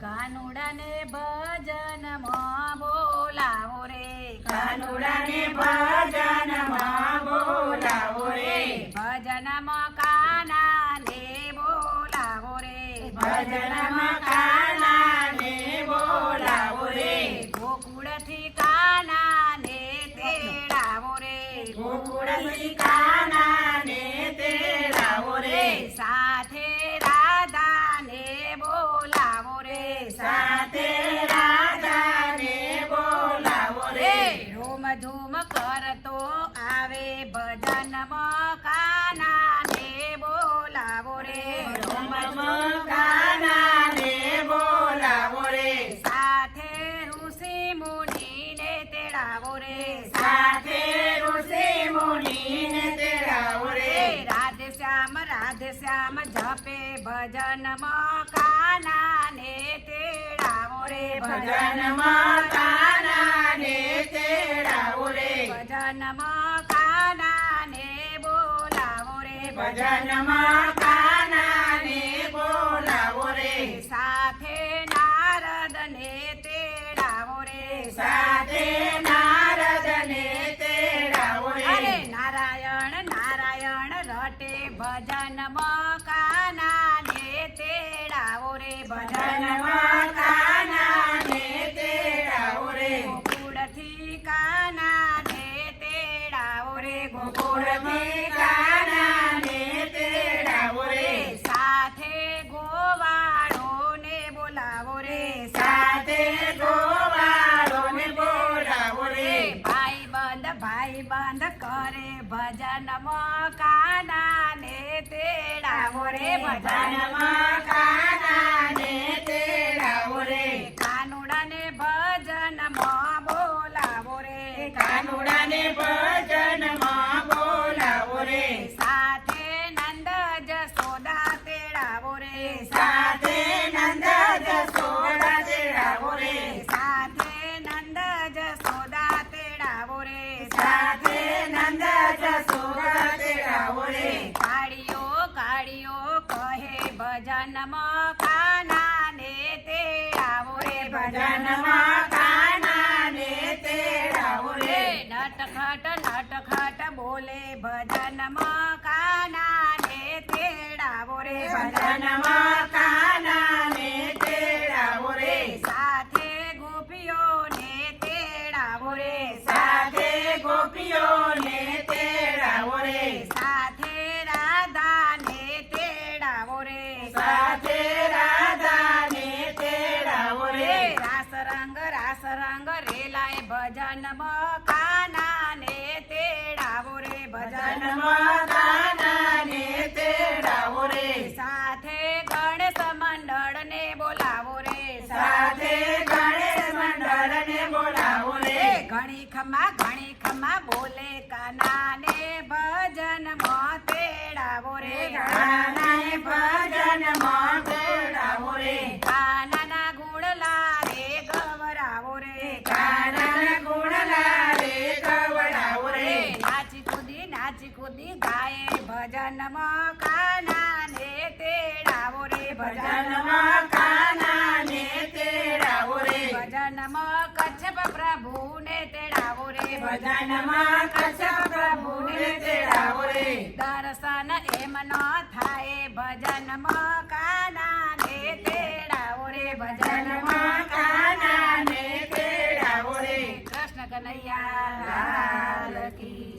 કાનુડાને ભજનમાં બોલાવો રે, કાનુડાને ભજનમાં બોલાવો રે, ભજનમાં કાનાને બોલાવો રે, ભજનમાં કાનાને બોલાવો રે, ગોકુળથી કાનાને તેડાવો રે, ગોકુળથી કાનાને તેડાવો રે, સાથે રાધાને બોલાવો રે, સાથે રાધાને બોલાવો રે, ધૂમ ધૂમ કરતો આવે ભજનમાં કાનાને બોલાવો રે, ધૂમ કાનાને બોલાવો રે, સાથે ઋષિ મુનિને તેડાવો રે, સાથે ઋષિ મુનિને તેડાવો રે, રાધે શ્યામ જપે ભજનમાં કાનાને તેડાવો રે, ભજનમાં કાનાને તેડાવો રે, ભજનમાં કાનાને બોલાવો રે, ભજનમાં કાનાને બોલાવો રે, સાથે નારદને તેડાવો રે, સાથે નારદને તેડાવો રે, અરે નારાયણ નારાયણ રટે ભજનમાં કાનાને તેડાવો રે, ભજનમાં કાનાને તેડાવો રે, ગોકુળથી કાનાને તેડાવો રે, ગોકુળથી કાનાને તેડાવો રે, સાથે ગોવાળોને બોલાવો રે, સાથે ગોવાળોને બોલાવો રે, ભાઈ બંધ કરે ભજનમાં કાનાને તેડાવો રે, ભજનમાં કાનાને તેડાવો રે, કાનુડાને ભજનમાં બોલાવો રે, કાનુડાને ભજનમાં બોલાવો રે, સાથે નંદ જસોદા તેડાવો રે, સાથે નંદ જસોદા તેડાવો રે, સાથે નંદ જસોદા તેડાવો રે, સાથે નંદ જસોદા તેડાવો રે, કાળીઓ કહે ભજનમાં કાનાને તેડાવો રે, ભજનમાં કાનાને તેડાવો રે, નટખટ બોલે ભજનમાં કાનાને તેડાવો રે, ભજનમાં કાનાને તેડાવો રે, સાથે ગોપીઓને તેડાવો રે, સાથે ગોપીઓને તેડાવો રે, સાથે રાધાને તેડાવો રે, સાથે રાધાને તેડાવો રે, રાસ રંગ રેલાય ભજનમાં કાનાને તેડાવો રે, ભજનમાં કાનાને તેડાવો રે, સાથે ગણેશ મંડળને બોલાવો રે, સાથે ગણેશ મંડળને બોલાવો રે, ઘણી ખમા બોલે કાનાને ભજનમાં તેડાવો રે, કાનાને ભજનમાં તેડાવો રે, કાનાના ગુણલા રે ગવરાવો રે, કાનાના ગુણલા રે ગવડાવો રે, નાચી કૂદી ગાય ભજનમાં કાનાને તેડાવો રે, ભજનમાં કાનાને તેડાવો રે, ભજનમાં કચ્છપ પ્રભુને તેડાવો રે, ભજનમાં કશ્યપ પ્રભુને તેડાવો રે, દર્શન એમ ન થાય ભજનમાં કાનાને તેડાવો રે, ભજનમાં કાનાને તેડાવો રે, કૃષ્ણ કનૈયા લાલ કી